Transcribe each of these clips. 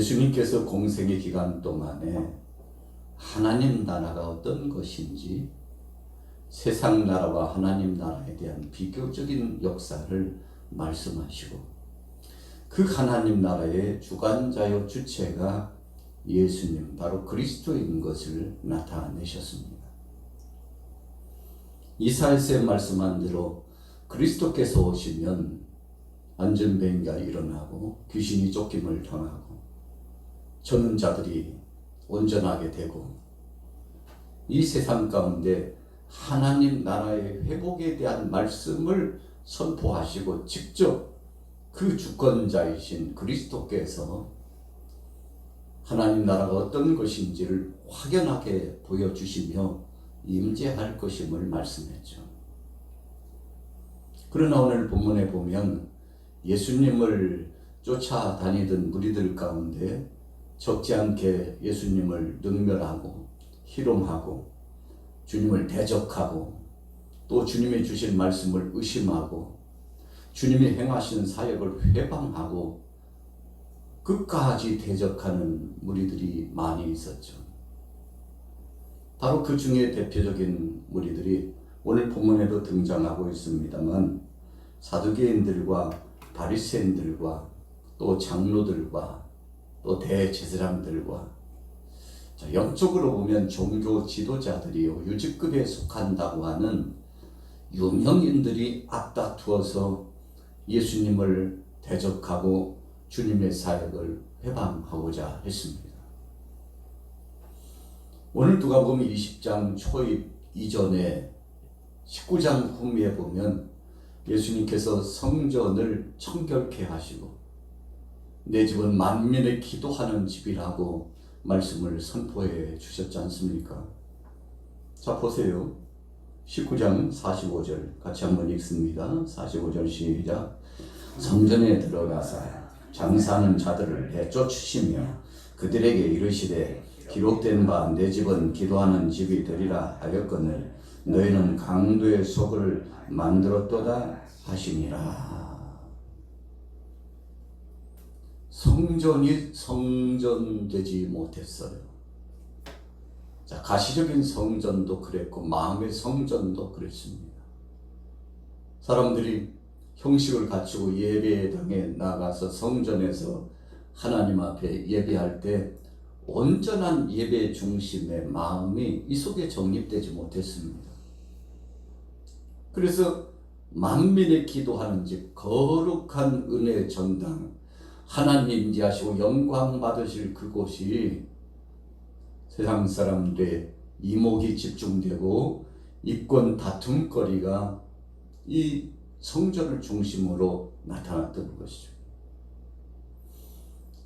예수님께서 공생의 기간 동안에 하나님 나라가 어떤 것인지 세상 나라와 하나님 나라에 대한 비교적인 역사를 말씀하시고 그 하나님 나라의 주관자요 주체가 예수님 바로 그리스도인 것을 나타내셨습니다. 이사야서에 말씀한 대로 그리스도께서 오시면 안전병이가 일어나고 귀신이 쫓김을 당하고 저는 자들이 온전하게 되고 이 세상 가운데 하나님 나라의 회복에 대한 말씀을 선포하시고 직접 그 주권자이신 그리스도께서 하나님 나라가 어떤 것인지를 확연하게 보여주시며 임재할 것임을 말씀했죠. 그러나 오늘 본문에 보면 예수님을 쫓아다니던 무리들 가운데 적지 않게 예수님을 능멸하고 희롱하고 주님을 대적하고 또 주님이 주신 말씀을 의심하고 주님이 행하신 사역을 회방하고 끝까지 대적하는 무리들이 많이 있었죠. 바로 그 중에 대표적인 무리들이 오늘 본문에도 등장하고 있습니다만 사두개인들과 바리새인들과 또 장로들과 또 대제사장들과 영적으로 보면 종교 지도자들이요 유직급에 속한다고 하는 유명인들이 앞다투어서 예수님을 대적하고 주님의 사역을 회방하고자 했습니다. 오늘 누가복음 20장 초입 이전에 19장 후미에 보면 예수님께서 성전을 청결케 하시고 내 집은 만민의 기도하는 집이라고 말씀을 선포해 주셨지 않습니까? 자 보세요. 19장 45절 같이 한번 읽습니다. 45절 시작. 성전에 들어가사 장사하는 자들을 내쫓으시며 그들에게 이르시되 기록된 바 내 집은 기도하는 집이 되리라 하였거늘 너희는 강도의 속을 만들었도다 하시니라. 성전이 성전되지 못했어요. 자, 가시적인 성전도 그랬고 마음의 성전도 그랬습니다. 사람들이 형식을 갖추고 예배당에 나가서 성전에서 하나님 앞에 예배할 때 온전한 예배 중심의 마음이 이 속에 정립되지 못했습니다. 그래서 만민의 기도하는 집, 거룩한 은혜의 전당, 하나님 임재하시고 영광 받으실 그곳이 세상 사람들의 이목이 집중되고 이권 다툼거리가 이 성전을 중심으로 나타났던 것이죠.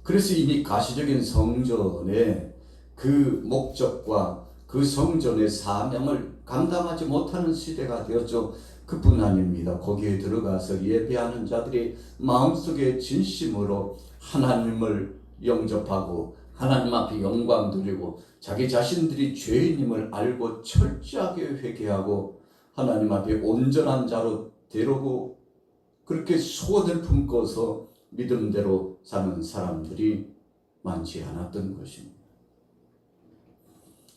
그래서 이미 가시적인 성전의 그 목적과 그 성전의 사명을 감당하지 못하는 시대가 되었죠. 그뿐 아닙니다. 거기에 들어가서 예배하는 자들이 마음속에 진심으로 하나님을 영접하고 하나님 앞에 영광 돌리고 자기 자신들이 죄인임을 알고 철저하게 회개하고 하나님 앞에 온전한 자로 되려고 그렇게 소원을 품고서 믿음대로 사는 사람들이 많지 않았던 것입니다.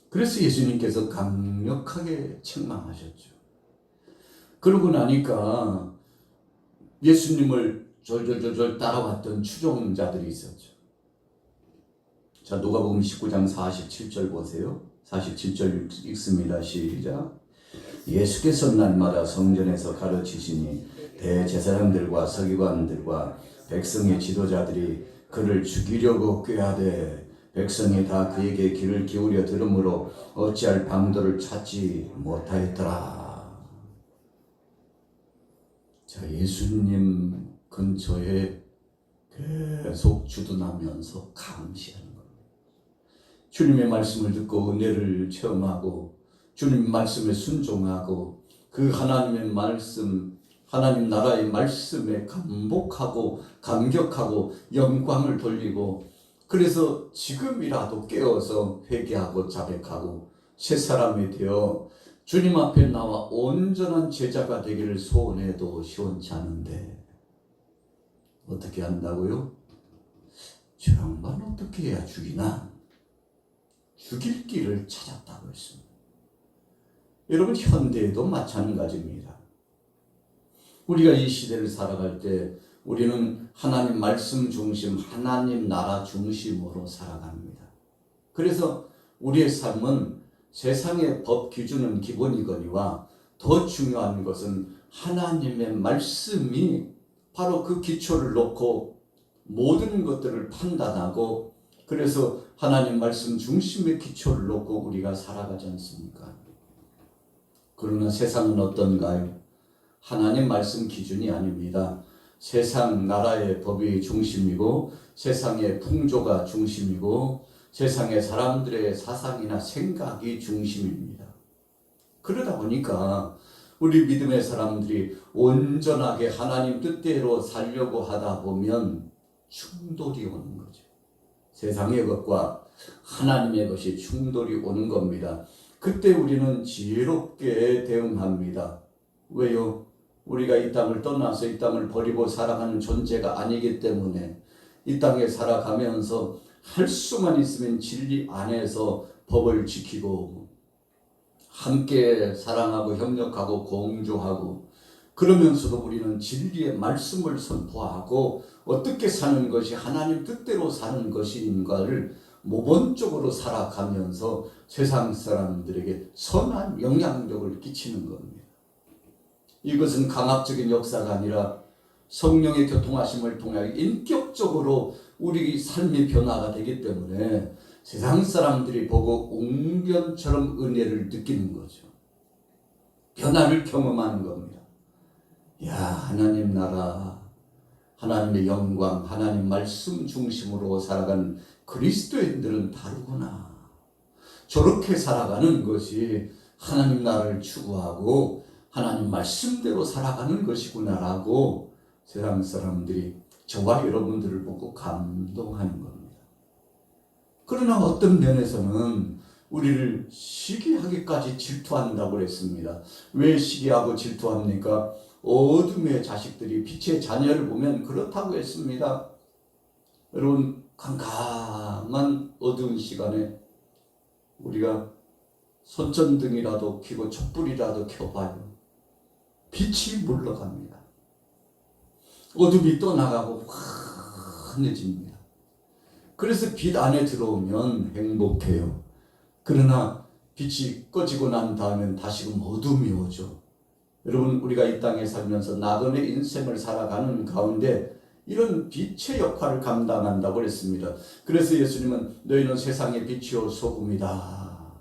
그래서 예수님께서 강력하게 책망하셨죠. 그러고 나니까 예수님을 졸졸졸졸 따라왔던 추종자들이 있었죠. 자, 누가복음 19장 47절 보세요. 47절 읽습니다. 시작. 예수께서 날마다 성전에서 가르치시니 대제사장들과 서기관들과 백성의 지도자들이 그를 죽이려고 꾀하되 백성이 다 그에게 귀를 기울여 들으므로 어찌할 방도를 찾지 못하였더라. 자, 예수님 근처에 계속 주둔하면서 감시하는 겁니다. 주님의 말씀을 듣고 은혜를 체험하고 주님 말씀에 순종하고 그 하나님의 말씀, 하나님 나라의 말씀에 감복하고 감격하고 영광을 돌리고 그래서 지금이라도 깨어서 회개하고 자백하고 새 사람이 되어 주님 앞에 나와 온전한 제자가 되기를 소원해도 시원치 않은데 어떻게 한다고요? 저 양반 어떻게 해야 죽이나? 죽일 길을 찾았다고 했습니다. 여러분, 현대에도 마찬가지입니다. 우리가 이 시대를 살아갈 때 우리는 하나님 말씀 중심, 하나님 나라 중심으로 살아갑니다. 그래서 우리의 삶은 세상의 법 기준은 기본이거니와 더 중요한 것은 하나님의 말씀이 바로 그 기초를 놓고 모든 것들을 판단하고, 그래서 하나님 말씀 중심의 기초를 놓고 우리가 살아가지 않습니까? 그러나 세상은 어떤가요? 하나님 말씀 기준이 아닙니다. 세상 나라의 법이 중심이고, 세상의 풍조가 중심이고, 세상의 사람들의 사상이나 생각이 중심입니다. 그러다 보니까 우리 믿음의 사람들이 온전하게 하나님 뜻대로 살려고 하다 보면 충돌이 오는 거죠. 세상의 것과 하나님의 것이 충돌이 오는 겁니다. 그때 우리는 지혜롭게 대응합니다. 왜요? 우리가 이 땅을 떠나서 이 땅을 버리고 살아가는 존재가 아니기 때문에 이 땅에 살아가면서 할 수만 있으면 진리 안에서 법을 지키고 함께 사랑하고 협력하고 공조하고, 그러면서도 우리는 진리의 말씀을 선포하고 어떻게 사는 것이 하나님 뜻대로 사는 것인가를 모범적으로 살아가면서 세상 사람들에게 선한 영향력을 끼치는 겁니다. 이것은 강압적인 역사가 아니라 성령의 교통하심을 통해 인격적으로 우리 삶의 변화가 되기 때문에 세상 사람들이 보고 웅변처럼 은혜를 느끼는 거죠. 변화를 경험하는 겁니다. 야, 하나님 나라, 하나님의 영광, 하나님 말씀 중심으로 살아가는 그리스도인들은 다르구나. 저렇게 살아가는 것이 하나님 나라를 추구하고 하나님 말씀대로 살아가는 것이구나라고 세상 사람들이 저와 여러분들을 보고 감동하는 겁니다. 그러나 어떤 면에서는 우리를 시기하기까지 질투한다고 했습니다. 왜 시기하고 질투합니까? 어둠의 자식들이 빛의 자녀를 보면 그렇다고 했습니다. 여러분, 캄캄한 어두운 시간에 우리가 손전등이라도 켜고 촛불이라도 켜봐요. 빛이 물러갑니다. 어둠이 떠나가고 환해집니다. 그래서 빛 안에 들어오면 행복해요. 그러나 빛이 꺼지고 난 다음엔 다시금 어둠이 오죠. 여러분, 우리가 이 땅에 살면서 나그네 인생을 살아가는 가운데 이런 빛의 역할을 감당한다고 했습니다. 그래서 예수님은 너희는 세상의 빛이요 소금이다.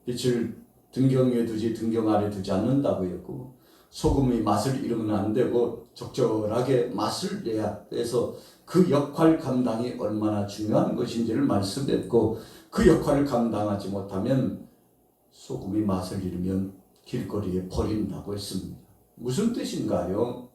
빛을 등경 위에 두지 등경 아래 두지 않는다고 했고, 소금이 맛을 잃으면 안 되고 적절하게 맛을 내야 해서 그 역할 감당이 얼마나 중요한 것인지를 말씀했고, 그 역할을 감당하지 못하면 소금이 맛을 잃으면 길거리에 버린다고 했습니다. 무슨 뜻인가요?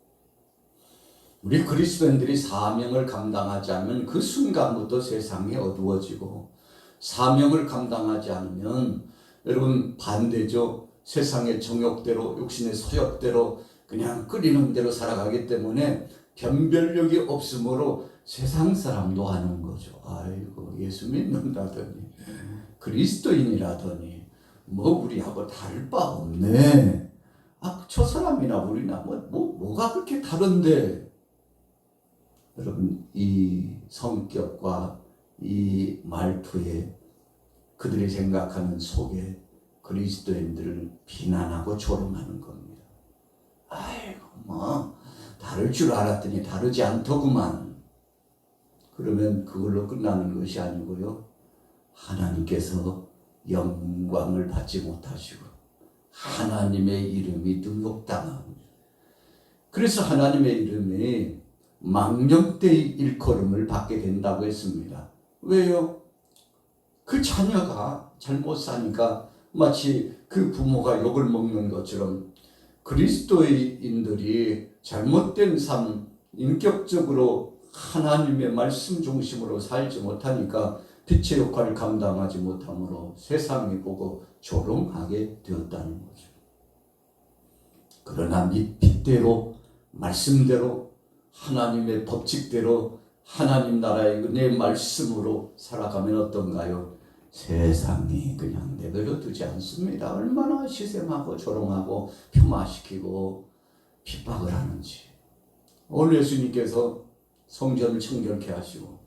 우리 그리스도인들이 사명을 감당하지 않으면 그 순간부터 세상이 어두워지고, 사명을 감당하지 않으면 여러분 반대죠. 세상의 정욕대로, 욕심의 소욕대로 그냥 끓이는 대로 살아가기 때문에 변별력이 없으므로 세상 사람도 하는 거죠. 아이고, 예수 믿는다더니 그리스도인이라더니 뭐 우리하고 다를 바 없네. 아, 저 사람이나 우리나 뭐가 그렇게 다른데. 여러분, 이 성격과 이 말투에 그들이 생각하는 속에 그리스도인들을 비난하고 조롱하는 겁니다. 아이고, 뭐 다를 줄 알았더니 다르지 않더구만. 그러면 그걸로 끝나는 것이 아니고요, 하나님께서 영광을 받지 못하시고 하나님의 이름이 능욕당합니다. 그래서 하나님의 이름이 망령되이 일컬음을 받게 된다고 했습니다. 왜요? 그 자녀가 잘못 사니까 마치 그 부모가 욕을 먹는 것처럼 그리스도인들이 잘못된 삶, 인격적으로 하나님의 말씀 중심으로 살지 못하니까 빛의 역할을 감당하지 못함으로 세상이 보고 조롱하게 되었다는 거죠. 그러나 빛대로, 말씀대로, 하나님의 법칙대로, 하나님 나라의 은혜의 말씀으로 살아가면 어떤가요? 세상이 그냥 내버려 두지 않습니다. 얼마나 시샘하고 조롱하고 폄하시키고 핍박을 하는지. 오늘 예수님께서 성전을 청결케 하시고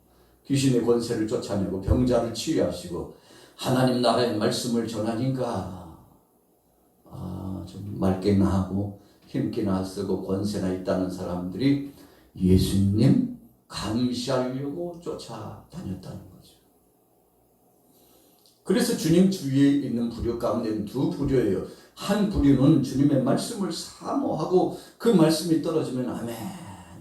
귀신의 권세를 쫓아내고 병자를 치유하시고 하나님 나라의 말씀을 전하니까 좀 맑게나 하고 힘기나 쓰고 권세나 있다는 사람들이 예수님 감시하려고 쫓아다녔다는 거죠. 그래서 주님 주위에 있는 부류 가운데는 두 부류예요. 한 부류는 주님의 말씀을 사모하고 그 말씀이 떨어지면 아멘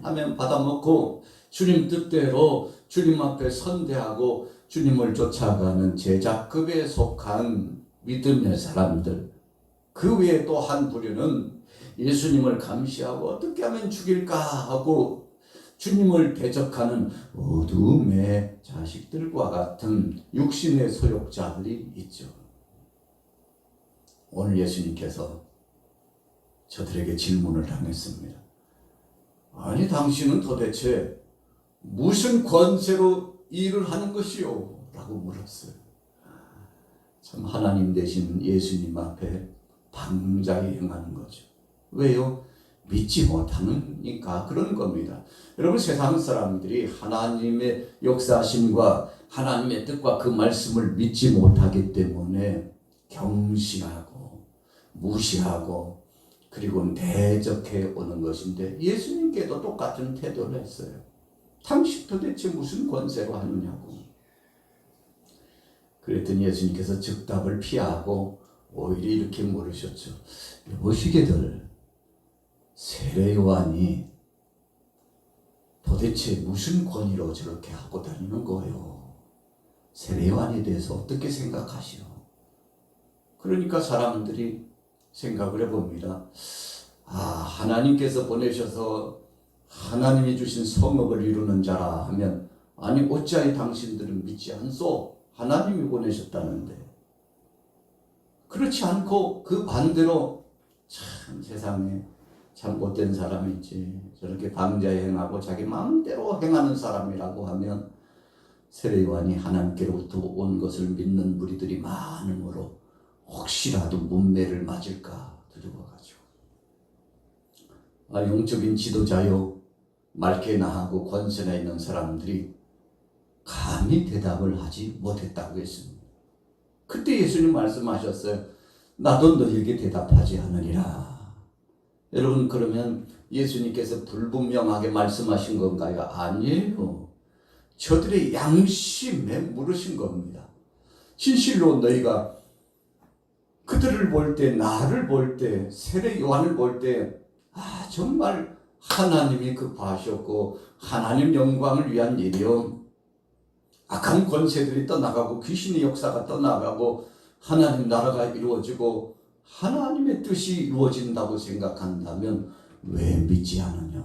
아멘 받아먹고 주님 뜻대로 주님 앞에 선대하고 주님을 쫓아가는 제자급에 속한 믿음의 사람들. 그 외에 또 한 부류는 예수님을 감시하고 어떻게 하면 죽일까 하고 주님을 대적하는 어둠의 자식들과 같은 육신의 소욕자들이 있죠. 오늘 예수님께서 저들에게 질문을 당했습니다. 아니 당신은 도대체 무슨 권세로 일을 하는 것이요? 라고 물었어요. 참 하나님 되신 예수님 앞에 방자히 행하는 거죠. 왜요? 믿지 못하니까 그런 겁니다. 여러분 세상 사람들이 하나님의 역사하심과 하나님의 뜻과 그 말씀을 믿지 못하기 때문에 경시하고 무시하고 그리고 대적해 오는 것인데 예수님께도 똑같은 태도를 했어요. 당신 도대체 무슨 권세로 하느냐고. 그랬더니 예수님께서 즉답을 피하고 오히려 이렇게 물으셨죠. 여보시게들 세례 요한이 도대체 무슨 권위로 저렇게 하고 다니는 거예요? 세례 요한에 대해서 어떻게 생각하시오? 그러니까 사람들이 생각을 해봅니다. 하나님께서 보내셔서 하나님이 주신 성읍을 이루는 자라 하면 아니 어찌하여 당신들은 믿지 않소? 하나님이 보내셨다는데. 그렇지 않고 그 반대로 참 세상에 참 못된 사람이 있지. 저렇게 방자에 행하고 자기 마음대로 행하는 사람이라고 하면 세례 요한이 하나님께로부터 온 것을 믿는 무리들이 많으므로 혹시라도 문매를 맞을까 두려워가지고 영적인 지도자요 말케나 하고 권세나 있는 사람들이 감히 대답을 하지 못했다고 했습니다. 그때 예수님 말씀하셨어요. 나도 너에게 대답하지 않으리라. 여러분 그러면 예수님께서 불분명하게 말씀하신 건가요? 아니에요. 저들의 양심에 물으신 겁니다. 진실로 너희가 그들을 볼 때, 나를 볼 때, 세례 요한을 볼 때 정말 하나님이 급하셨고 하나님 영광을 위한 일이요. 악한 권세들이 떠나가고 귀신의 역사가 떠나가고 하나님 나라가 이루어지고 하나님의 뜻이 이루어진다고 생각한다면 왜 믿지 않으냐?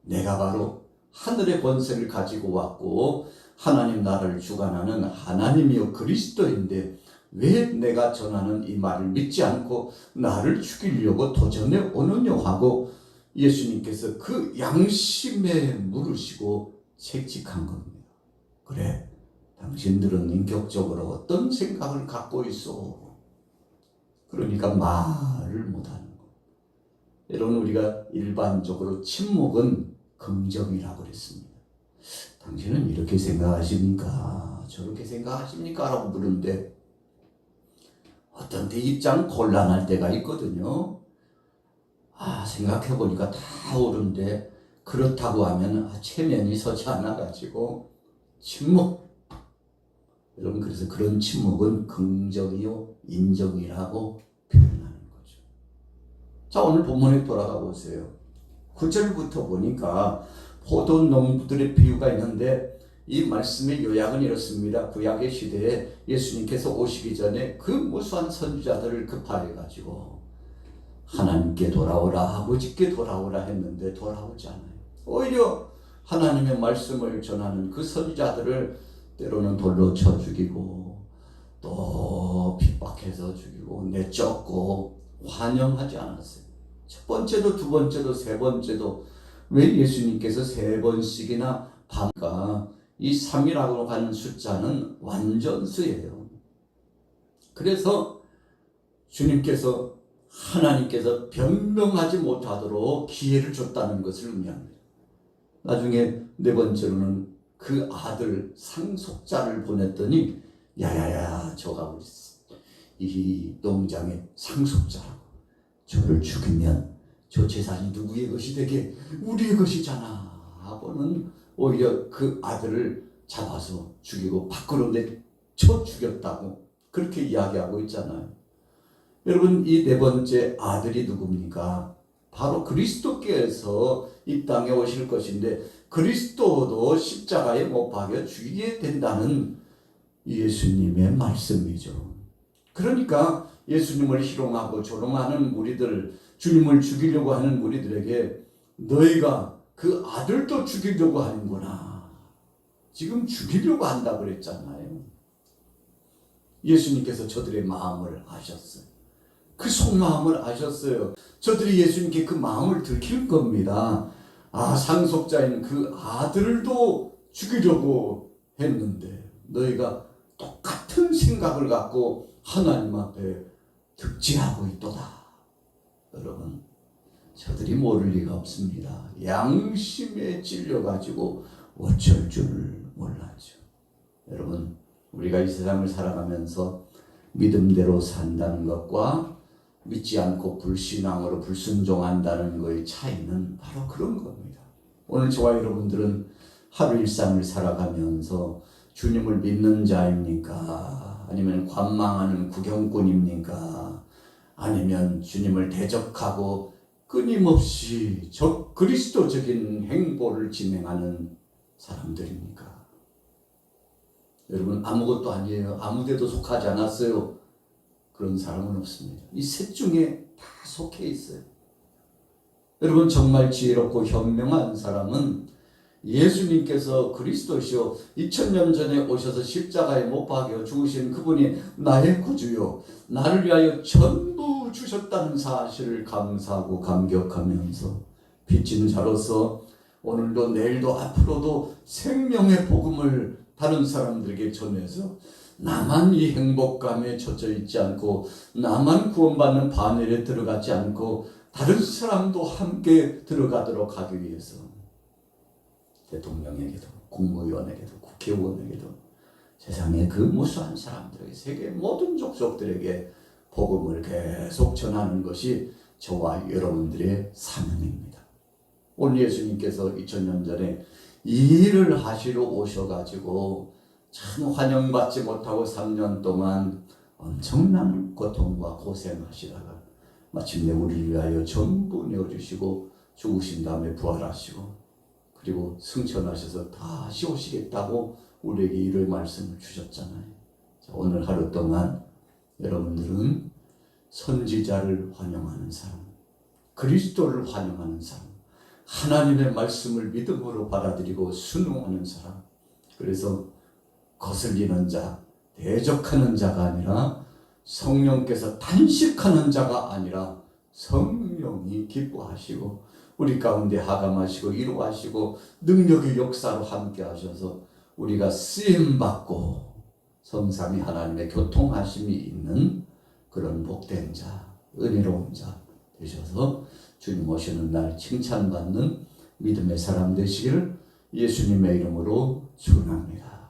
내가 바로 하늘의 권세를 가지고 왔고 하나님 나라를 주관하는 하나님이요 그리스도인데 왜 내가 전하는 이 말을 믿지 않고 나를 죽이려고 도전해 오느냐 하고 예수님께서 그 양심에 물으시고 책직한 겁니다. 그래, 당신들은 인격적으로 어떤 생각을 갖고 있어? 그러니까 말을 못하는 거. 여러분 우리가 일반적으로 침묵은 긍정이라고 그랬습니다. 당신은 이렇게 생각하십니까? 저렇게 생각하십니까? 라고 물은데 어떤 때 입장 곤란할 때가 있거든요. 생각해보니까 다 옳은데 그렇다고 하면 체면이 서지 않아가지고 침묵. 여러분 그래서 그런 침묵은 긍정이요 인정이라고 표현하는 거죠. 자 오늘 본문에 돌아가 보세요. 9절부터 보니까 포도 농부들의 비유가 있는데 이 말씀의 요약은 이렇습니다. 구약의 시대에 예수님께서 오시기 전에 그 무수한 선지자들을 급하게 가지고 하나님께 돌아오라 아버지께 돌아오라 했는데 돌아오지 않아요. 오히려 하나님의 말씀을 전하는 그 선지자들을 때로는 돌로 쳐 죽이고 또 핍박해서 죽이고 내쫓고 환영하지 않았어요. 첫 번째도 두 번째도 세 번째도 왜 예수님께서 3번씩이나 밤과 이 3이라고 하는 숫자는 완전수예요. 그래서 주님께서 하나님께서 변명하지 못하도록 기회를 줬다는 것을 의미합니다. 나중에 4번째로는 그 아들 상속자를 보냈더니 야야야 저가 우리 이 농장의 상속자라고, 저를 죽이면 저 재산이 누구의 것이 되게 우리의 것이잖아 하고는 오히려 그 아들을 잡아서 죽이고 밖으로 내쳐 죽였다고 그렇게 이야기하고 있잖아요. 여러분, 이 4번째 아들이 누굽니까? 바로 그리스도께서 이 땅에 오실 것인데 그리스도도 십자가에 못 박여 죽이게 된다는 예수님의 말씀이죠. 그러니까 예수님을 희롱하고 조롱하는 무리들, 주님을 죽이려고 하는 무리들에게 너희가 그 아들도 죽이려고 하는구나, 지금 죽이려고 한다 그랬잖아요. 예수님께서 저들의 마음을 아셨어요. 그 속마음을 아셨어요. 저들이 예수님께 그 마음을 들킬 겁니다. 아, 상속자인 그 아들도 죽이려고 했는데 너희가 똑같은 생각을 갖고 하나님 앞에 득지하고 있도다. 여러분, 저들이 모를 리가 없습니다. 양심에 찔려가지고 어쩔 줄을 몰랐죠. 여러분, 우리가 이 세상을 살아가면서 믿음대로 산다는 것과 믿지 않고 불신앙으로 불순종한다는 것의 차이는 바로 그런 겁니다. 오늘 저와 여러분들은 하루 일상을 살아가면서 주님을 믿는 자입니까? 아니면 관망하는 구경꾼입니까? 아니면 주님을 대적하고 끊임없이 그리스도적인 행보를 진행하는 사람들입니까? 여러분, 아무것도 아니에요. 아무데도 속하지 않았어요. 그런 사람은 없습니다. 이 셋 중에 다 속해 있어요. 여러분, 정말 지혜롭고 현명한 사람은 예수님께서 그리스도시요 2000년 전에 오셔서 십자가에 못 박여 죽으신 그분이 나의 구주요 나를 위하여 전부 주셨다는 사실을 감사하고 감격하면서 빚진 자로서 오늘도 내일도 앞으로도 생명의 복음을 다른 사람들에게 전해서 나만 이 행복감에 젖어 있지 않고 나만 구원받는 바늘에 들어가지 않고 다른 사람도 함께 들어가도록 하기 위해서 대통령에게도 국무위원에게도 국회의원에게도 세상의 그 무수한 사람들에게 세계 모든 족속들에게 복음을 계속 전하는 것이 저와 여러분들의 사명입니다. 오늘 예수님께서 2000년 전에 이 일을 하시러 오셔가지고 참 환영받지 못하고 3년 동안 엄청난 고통과 고생하시다가 마침내 우리를 위하여 전부 내어주시고 죽으신 다음에 부활하시고 그리고 승천하셔서 다시 오시겠다고 우리에게 이를 말씀을 주셨잖아요. 자, 오늘 하루 동안 여러분들은 선지자를 환영하는 사람, 그리스도를 환영하는 사람, 하나님의 말씀을 믿음으로 받아들이고 순응하는 사람, 그래서 거슬리는 자, 대적하는 자가 아니라 성령께서 단식하는 자가 아니라 성령이 기뻐하시고 우리 가운데 하감하시고 이루하시고 능력의 역사로 함께 하셔서 우리가 쓰임받고 성삼위 하나님의 교통하심이 있는 그런 복된 자, 은혜로운 자 되셔서 주님 오시는 날 칭찬받는 믿음의 사람 되시기를 예수님의 이름으로 축원합니다.